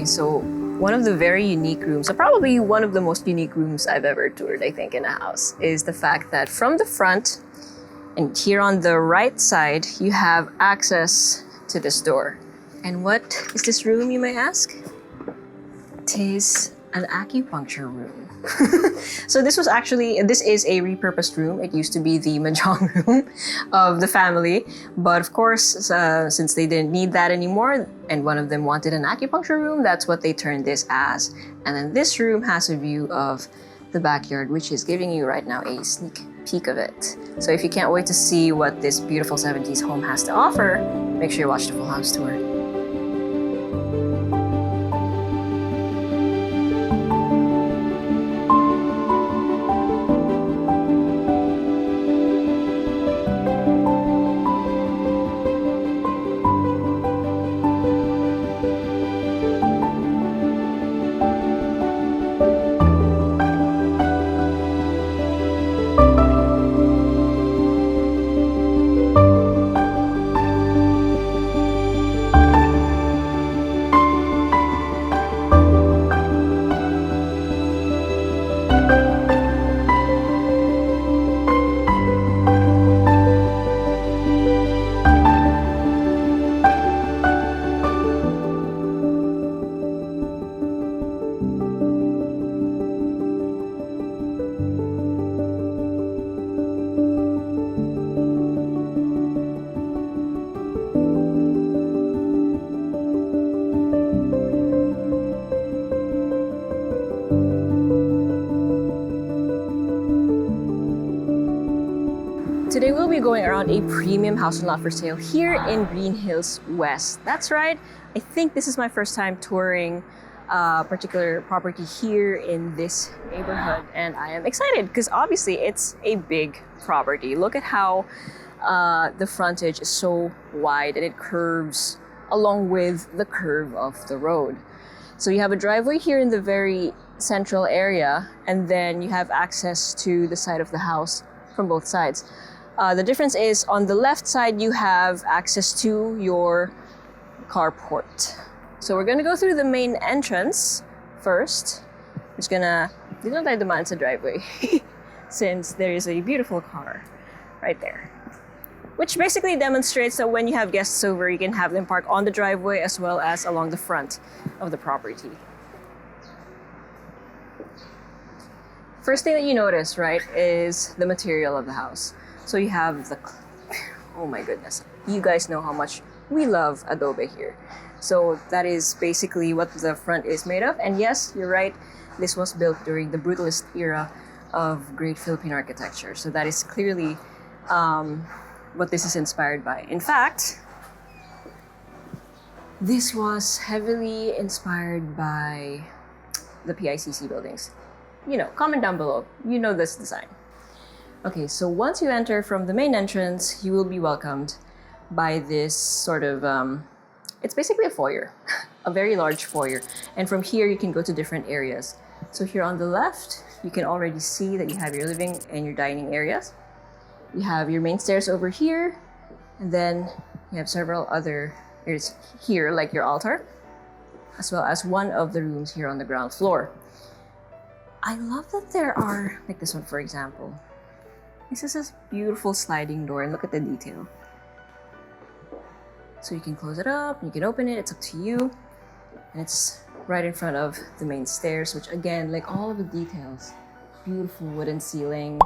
so one of the very unique rooms, or probably one of the most unique rooms I've ever toured, I think, in a house, is the fact that from the front and here on the right side, you have access to this door. And what is this room, you may ask? It is an acupuncture room. So this is a repurposed room. It used to be the mahjong room of the family. But of course, since they didn't need that anymore, and one of them wanted an acupuncture room, that's what they turned this as. And then this room has a view of the backyard, which is giving you right now a sneak peek of it. So if you can't wait to see what this beautiful 70s home has to offer, make sure you watch the full house tour. Today we'll be going around a premium house and lot for sale here in Greenhills West. That's right, I think this is my first time touring a particular property here in this neighborhood, and I am excited because obviously it's a big property. Look at how the frontage is so wide and it curves along with the curve of the road. So you have a driveway here in the very central area, and then you have access to the side of the house from both sides. The difference is on the left side, you have access to your carport. So we're gonna go through the main entrance first. Dito na tayo dumaan sa driveway since there is a beautiful car right there. Which basically demonstrates that when you have guests over, you can have them park on the driveway as well as along the front of the property. First thing that you notice, right, is the material of the house. So you have oh my goodness, you guys know how much we love adobe here. So that is basically what the front is made of. And yes, you're right, this was built during the brutalist era of great Philippine architecture. So that is clearly what this is inspired by. In fact, this was heavily inspired by the PICC buildings. You know, comment down below, you know this design. Okay, so once you enter from the main entrance, you will be welcomed by this sort of, it's basically a foyer, a very large foyer. And from here, you can go to different areas. So here on the left, you can already see that you have your living and your dining areas. You have your main stairs over here, and then you have several other areas here, like your altar, as well as one of the rooms here on the ground floor. I love that there are, like this one, for example. This is a beautiful sliding door, and look at the detail. So you can close it up, you can open it, it's up to you. And it's right in front of the main stairs, which again, like all of the details, beautiful wooden ceiling.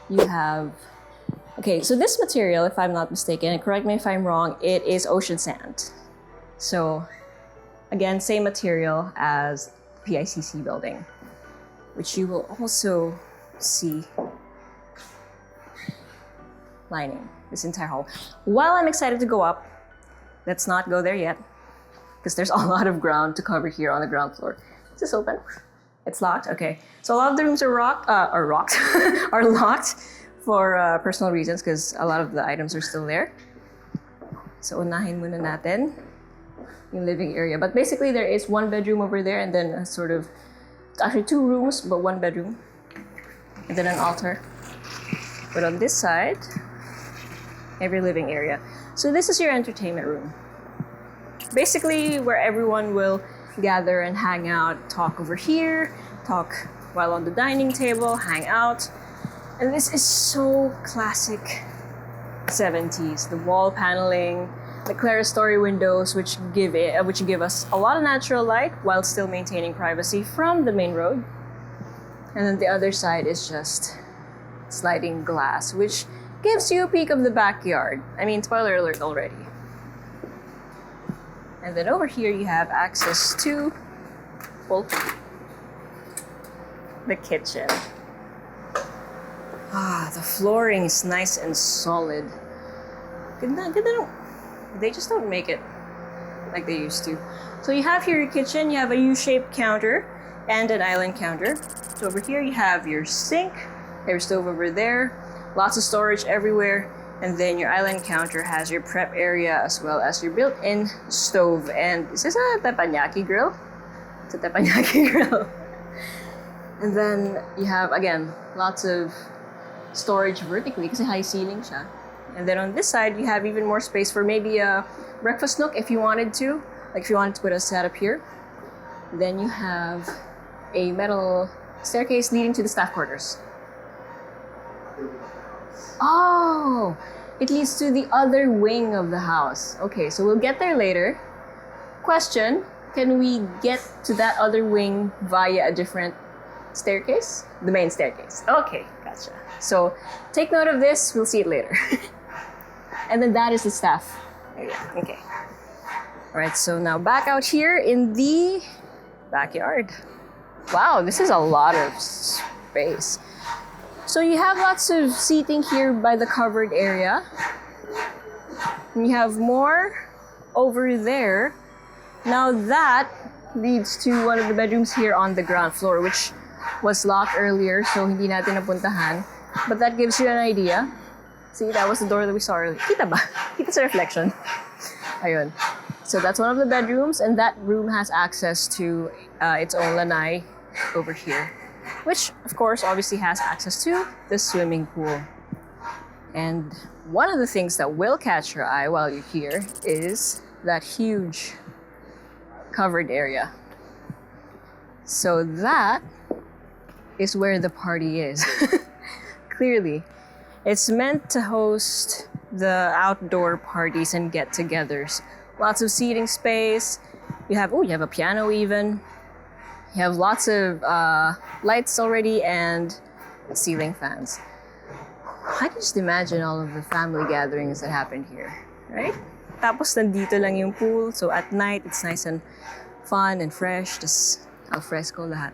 You have, okay, so this material, if I'm not mistaken, and correct me if I'm wrong, it is ocean sand. So again, same material as the PICC building, which you will also see lining this entire hall. While I'm excited to go up, let's not go there yet because there's a lot of ground to cover here on the ground floor. Is this open? It's locked? Okay. So a lot of the rooms are locked for personal reasons because a lot of the items are still there. So unahin muna natin yung living area. But basically there is one bedroom over there and then a sort of, it's actually two rooms but one bedroom. And then an altar. But on this side, every living area. So this is your entertainment room. Basically where everyone will gather and hang out, talk over here, talk while on the dining table, hang out. And this is so classic 70s. The wall paneling, the clerestory windows, which give us a lot of natural light while still maintaining privacy from the main road. And then the other side is just sliding glass, which gives you a peek of the backyard. I mean, spoiler alert already. And then over here you have access to, well, the kitchen. The flooring is nice and solid. They just don't make it like they used to. So you have here your kitchen, you have a U-shaped counter and an island counter. So over here you have your sink, your stove over there, lots of storage everywhere, and then your island counter has your prep area as well as your built-in stove. And is this a teppanyaki grill? It's a teppanyaki grill. And then you have, again, lots of storage vertically kasi high ceiling siya. And then on this side, you have even more space for maybe a breakfast nook if you wanted to. Like if you wanted to put a setup here. Then you have a metal staircase leading to the staff quarters. Oh, it leads to the other wing of the house. Okay, so we'll get there later. Question, can we get to that other wing via a different staircase? The main staircase. Okay, gotcha. So take note of this, we'll see it later. And then that is the staff area. Okay. All right, so now back out here in the backyard. Wow, this is a lot of space. So you have lots of seating here by the covered area. And you have more over there. Now that leads to one of the bedrooms here on the ground floor, which was locked earlier, so hindi natin napuntahan. But that gives you an idea. See, that was the door that we saw earlier. Kita ba? Kita sa reflection. Ayun. So that's one of the bedrooms, and that room has access to its own lanai over here, which of course obviously has access to the swimming pool. And one of the things that will catch your eye while you're here is that huge covered area. So that is where the party is. Clearly. It's meant to host the outdoor parties and get-togethers. Lots of seating space. You have a piano even. You have lots of lights already and ceiling fans. I can just imagine all of the family gatherings that happened here, right? Tapos nandito lang yung pool, so at night it's nice and fun and fresh, just al fresco lahat.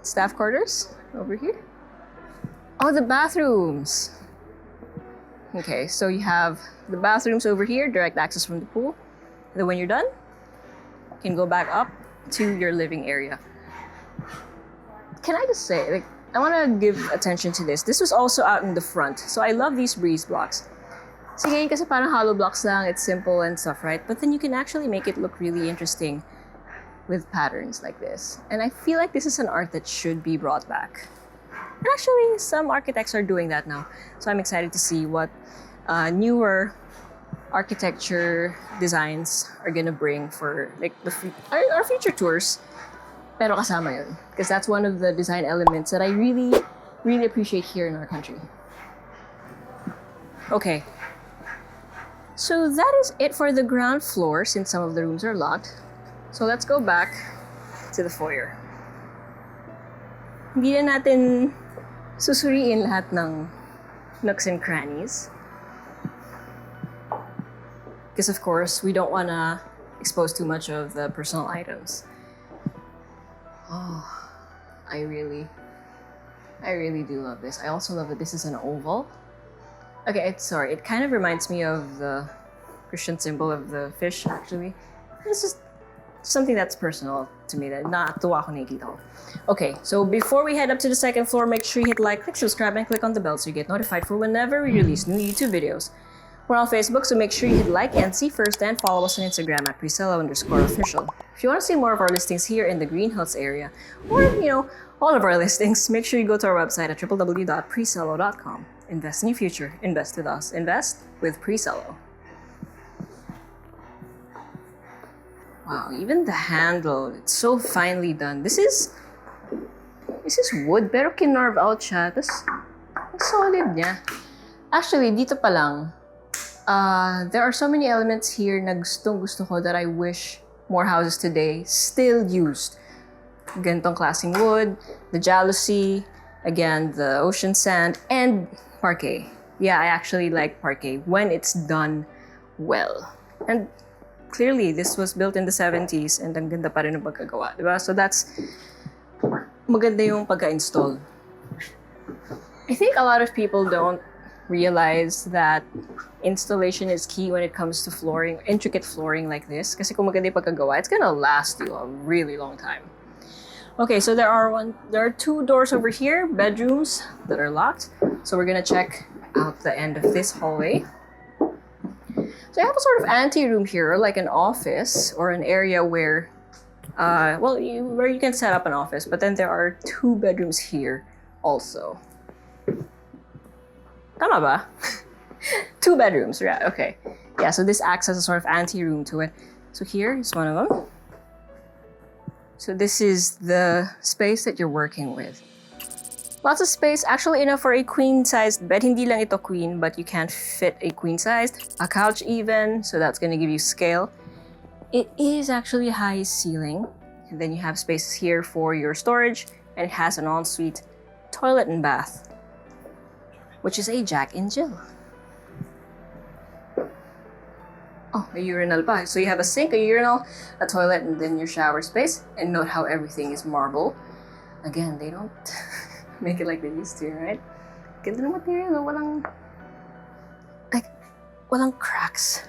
Staff quarters over here. Oh, the bathrooms. Okay, so you have the bathrooms over here, direct access from the pool. And then when you're done, you can go back up to your living area. Can I just say, like, I want to give attention to this. This was also out in the front. So I love these breeze blocks. So ngayon kasi parang hollow blocks lang, it's simple and stuff, right? But then you can actually make it look really interesting with patterns like this. And I feel like this is an art that should be brought back. And actually, some architects are doing that now. So I'm excited to see what newer architecture designs are gonna bring for like our future tours. Pero kasama yun. Because that's one of the design elements that I really, really appreciate here in our country. Okay. So that is it for the ground floor since some of the rooms are locked. So let's go back to the foyer. Hindi na natin susuriin lahat ng nooks and crannies. Because of course, we don't want to expose too much of the personal items. Oh, I really do love this. I also love that this is an oval. Okay, it kind of reminds me of the Christian symbol of the fish, actually. It's just something that's personal to me that natuwa ko nakikita ko. Okay, so before we head up to the second floor, make sure you hit like, click subscribe, and click on the bell so you get notified for whenever we release new YouTube videos. We're on Facebook, so make sure you hit like and see first, and follow us on Instagram at Presello_official. If you want to see more of our listings here in the Greenhills area, or, all of our listings, make sure you go to our website at www.presello.com. Invest in your future. Invest with us. Invest with Presello. Wow, even the handle, it's so finely done. This is wood, pero kinorve out siya. Tapos, ang solid niya. Actually, dito pa lang, there are so many elements here na gusto ko that I wish more houses today still used. Ganitong klaseng wood, the jalousie, again, the ocean sand, and parquet. Yeah, I actually like parquet when it's done well. And clearly, this was built in the 70s and ang ganda pa rin ng pagkagawa, diba? So that's maganda yung pagka-install. I think a lot of people don't realize that installation is key when it comes to flooring, intricate flooring like this. Kasi kung maganda yung pagkagawa, it's gonna last you a really long time. Okay, so there are two doors over here, bedrooms that are locked. So we're gonna check out the end of this hallway. So I have a sort of ante-room here, like an office or an area where, where you can set up an office. But then there are two bedrooms here also. Tama ba? Two bedrooms, right? Okay. Yeah, so this acts as a sort of ante-room to it. So here is one of them. So this is the space that you're working with. Lots of space, actually enough for a queen-sized bed. Hindi lang ito queen, but you can't fit a queen-sized. A couch even, so that's gonna give you scale. It is actually a high ceiling. And then you have spaces here for your storage, and it has an ensuite toilet and bath, which is a Jack and Jill. Oh, a urinal pa. So you have a sink, a urinal, a toilet, and then your shower space. And note how everything is marble. Again, they don't make it like they used to, right? Ganda ng material, walang cracks.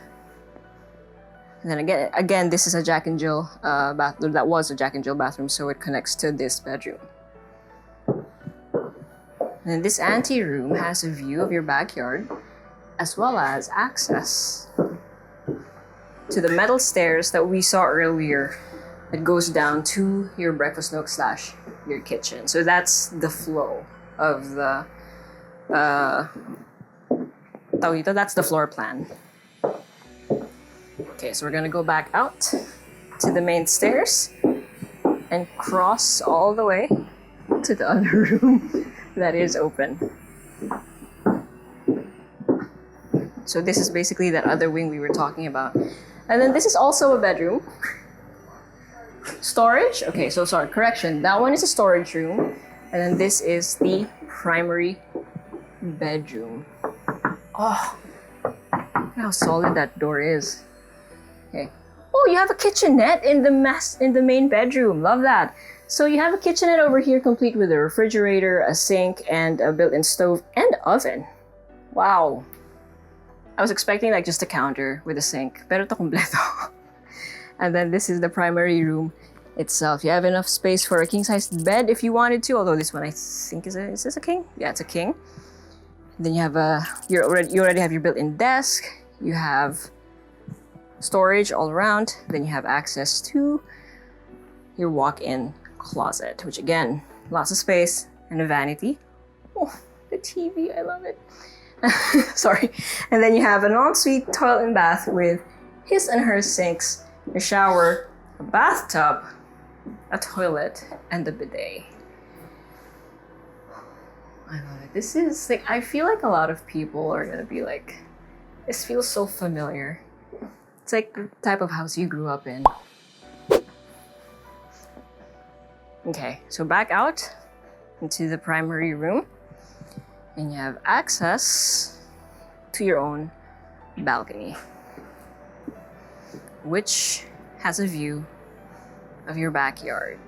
And then again, this is a Jack and Jill bathroom. That was a Jack and Jill bathroom, so it connects to this bedroom. And then this ante room has a view of your backyard, as well as access to the metal stairs that we saw earlier that goes down to your breakfast nook / your kitchen. So that's the flow of the that's the floor plan. Okay, so we're gonna go back out to the main stairs and cross all the way to the other room that is open. So this is basically that other wing we were talking about. And then this is also a bedroom. Storage? Okay, so sorry, correction. That one is a storage room. And then this is the primary bedroom. Oh, look how solid that door is. Okay. Oh, you have a kitchenette in the main bedroom. Love that. So you have a kitchenette over here complete with a refrigerator, a sink, and a built-in stove and oven. Wow. I was expecting like just a counter with a sink, pero ito kompleto. And then this is the primary room itself. You have enough space for a king-sized bed if you wanted to, although this one I think is this a king? Yeah, it's a king. And then you have you already have your built-in desk. You have storage all around. Then you have access to your walk-in closet, which again, lots of space and a vanity. Oh, the TV, I love it. Sorry. And then you have an ensuite toilet and bath with his and her sinks, a shower, a bathtub, a toilet, and a bidet. I love it. This is like, I feel like a lot of people are gonna be like, this feels so familiar. It's like the type of house you grew up in. Okay, so back out into the primary room. And you have access to your own balcony, which has a view of your backyard.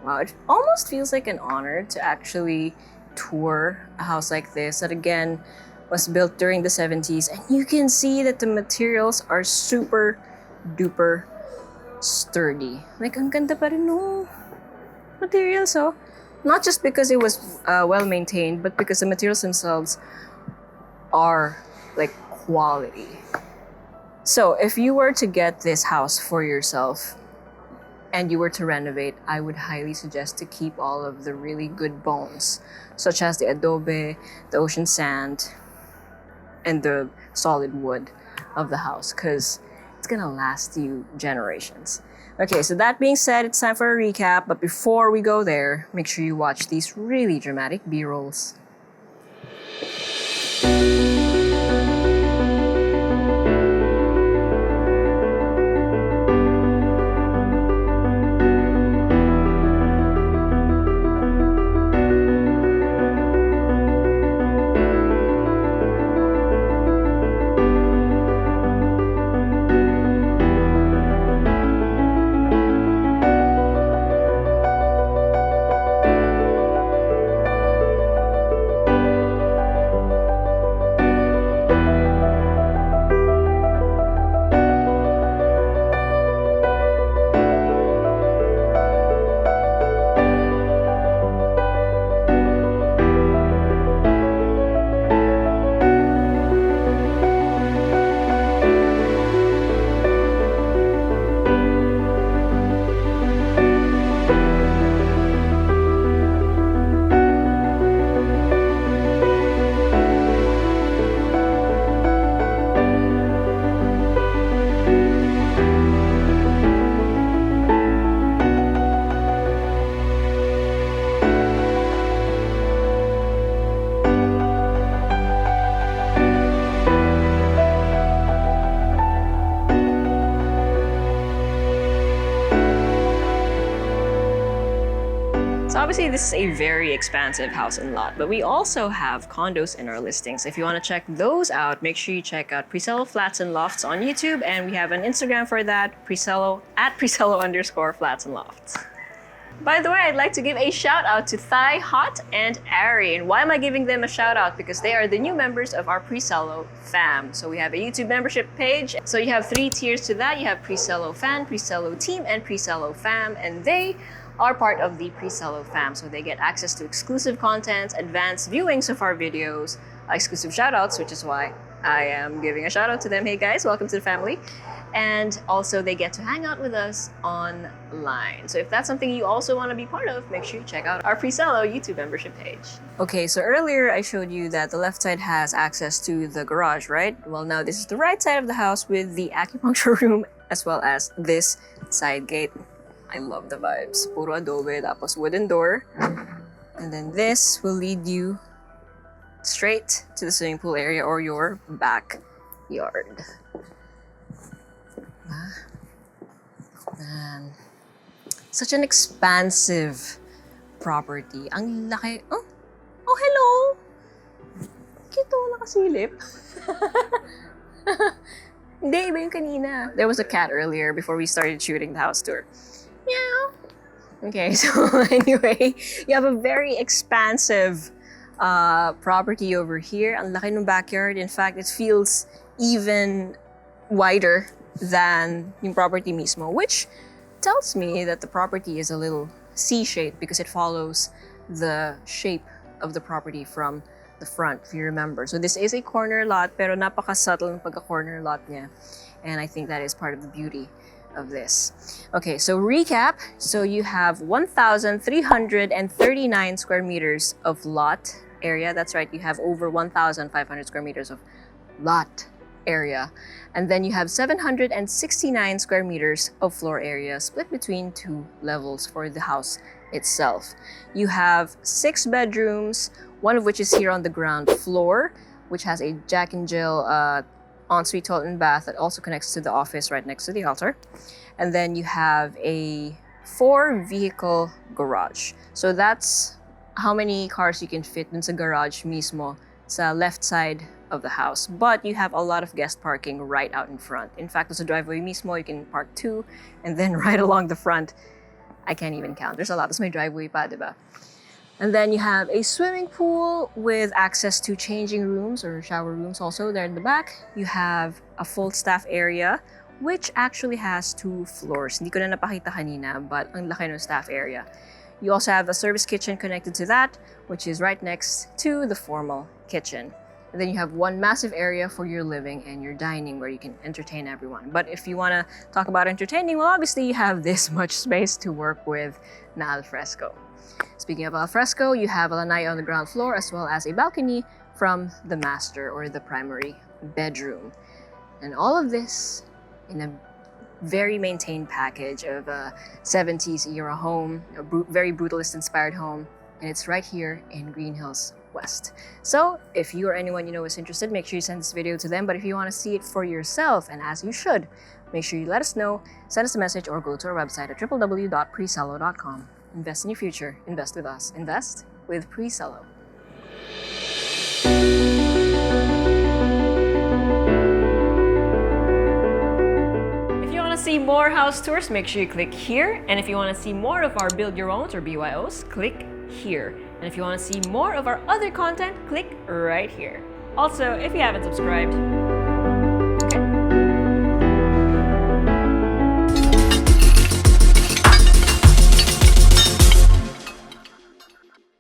Wow, it almost feels like an honor to actually tour a house like this that again was built during the 70s, and you can see that the materials are super duper sturdy. Like, ang ganda pa rin no materials, oh. Not just because it was well maintained, but because the materials themselves are like quality. So if you were to get this house for yourself and you were to renovate, I would highly suggest to keep all of the really good bones, such as the adobe, the ocean sand, and the solid wood of the house, because it's gonna last you generations. Okay, so that being said, it's time for a recap. But before we go there, make sure you watch these really dramatic B-rolls. So obviously this is a very expansive house and lot, but we also have condos in our listings. If you want to check those out, make sure you check out Presello Flats and Lofts on YouTube, and we have an Instagram for that, Presello_Flats and Lofts. By the way, I'd like to give a shout out to Thai Hot and Ari. And why am I giving them a shout out? Because they are the new members of our Presello fam. So we have a YouTube membership page. So you have 3 tiers to that. You have Presello fan, Presello team, and Presello fam. And they are part of the Presello fam. So they get access to exclusive content, advanced viewings of our videos, exclusive shout outs, which is why I am giving a shout out to them. Hey guys, welcome to the family. And also they get to hang out with us online. So if that's something you also want to be part of, make sure you check out our Presello YouTube membership page. Okay, so earlier I showed you that the left side has access to the garage, right? Well, now this is the right side of the house with the acupuncture room as well as this side gate. I love the vibes. Puro adobe, tapos wooden door. And then this will lead you straight to the swimming pool area or your backyard. Man, such an expansive property. Ang laki. Oh, hello. Cute, nakasilip. Hindi, iba yung kanina. There was a cat earlier before we started shooting the house tour. Meow. Okay, so anyway, you have a very expansive property over here. Ang laki ng backyard. In fact, it feels even wider than yung property mismo, which tells me that the property is a little C-shaped because it follows the shape of the property from the front, if you remember. So this is a corner lot, pero napaka-subtle ng pagka-corner lot niya. And I think that is part of the beauty of this. Okay, so recap. So you have 1,339 square meters of lot area. That's right, you have over 1,500 square meters of lot area. And then you have 769 square meters of floor area split between 2 levels for the house itself. You have 6 bedrooms, one of which is here on the ground floor, which has a Jack and Jill ensuite toilet and bath that also connects to the office right next to the altar. And then you have a 4-vehicle garage. So that's how many cars you can fit in sa garage mismo sa left side of the house. But you have a lot of guest parking right out in front. In fact, there's a driveway mismo, you can park 2, and then right along the front, I can't even count. There's a lot. That's my driveway pa, diba? And then you have a swimming pool with access to changing rooms or shower rooms also there in the back. You have a full staff area, which actually has 2 floors. Hindi ko na napakita kanina, but ang laki ng staff area. You also have a service kitchen connected to that, which is right next to the formal kitchen. And then you have one massive area for your living and your dining where you can entertain everyone. But if you want to talk about entertaining, well, obviously you have this much space to work with na al fresco. Speaking of al fresco, you have a lanai on the ground floor as well as a balcony from the master or the primary bedroom. And all of this in a very maintained package of a 70s era home, a very brutalist inspired home, and it's right here in Greenhills West. So if you or anyone you know is interested, make sure you send this video to them. But if you want to see it for yourself, and as you should, make sure you let us know, send us a message, or go to our website at www.presello.com. Invest in your future. Invest with us. Invest with Presello. If you want to see more house tours, make sure you click here. And if you want to see more of our Build Your Owns or BYOs, click here. And if you want to see more of our other content, click right here. Also, if you haven't subscribed,